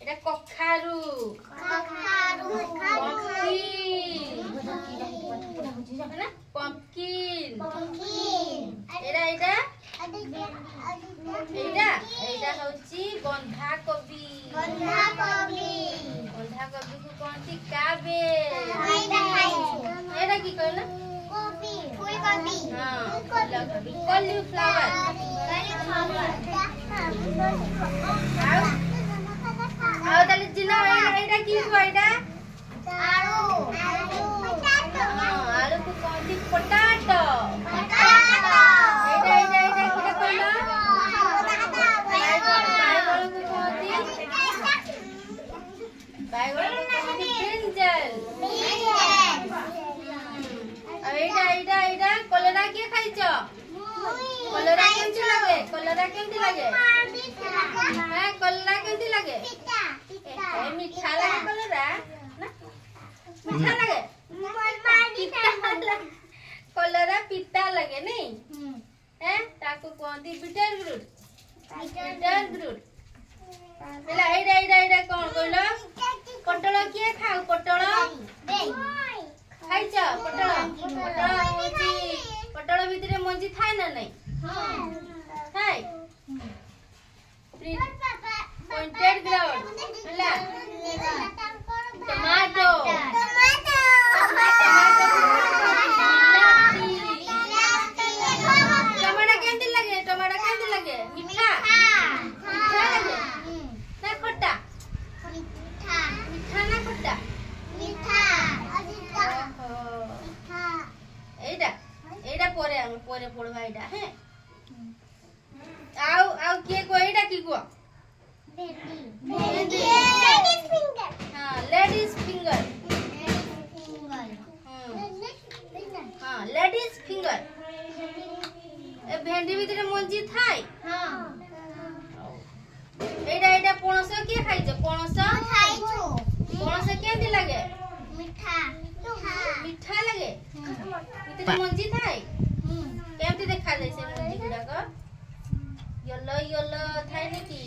এটা কখারু পম্পকিন এটা এটা এইটা এইটা হচ্ছে বন্ধাকোবি বন্ধাকোবি কো কোনটি কাবে এটা কি কইলা ফুলকপি हां ফুলকপি কলিফ্লাওয়ার আও তাহলে জিনা এইটা কি কো এটা আলু আলু কো কোনটি পটাটো এইটা এইটা এইটা কি কইলা বাইগন को कहते ब्रिंजल अब एटा एटा एटा कलरा के खाइछ कलरा केमती लागे हां कलरा केमती लागे मीठा लागे कलरा ना मीठा लागे कलरा पिता लागे नहीं हैं ताको कहती बिटर ग्रुट बेला एटा एटा एटा कोन कहलो पटल किए खाओ पटल खाइछ पटल पटल होची पटल भितरे मंजी थाय ना नहीं थाय पॉइंटेड ग्राउंड बेला टमाटो टमाटर केमती लगे मीठा लगे ना खट्टा मीठा ना खट्टा এইটা এইটা পরে আমি পরে পড়বা এইটা হ্যাঁ আও আও কে কো এইটা কি কো লেডিস ফিঙ্গার हां লেডিস ফিঙ্গার हां লেডিস ফিঙ্গার এ ভেন্ডি ভিতরে মঞ্জি থাই हां এইটা এইটা পনস কে খাইছো পনস খাইছো পনস কেমতি লাগে মিঠা লাগে ভিতরে মঞ্জি থাই কেমতি দেখা যায় সে মঞ্জি গুড়াক येलो येलो थाई नाकि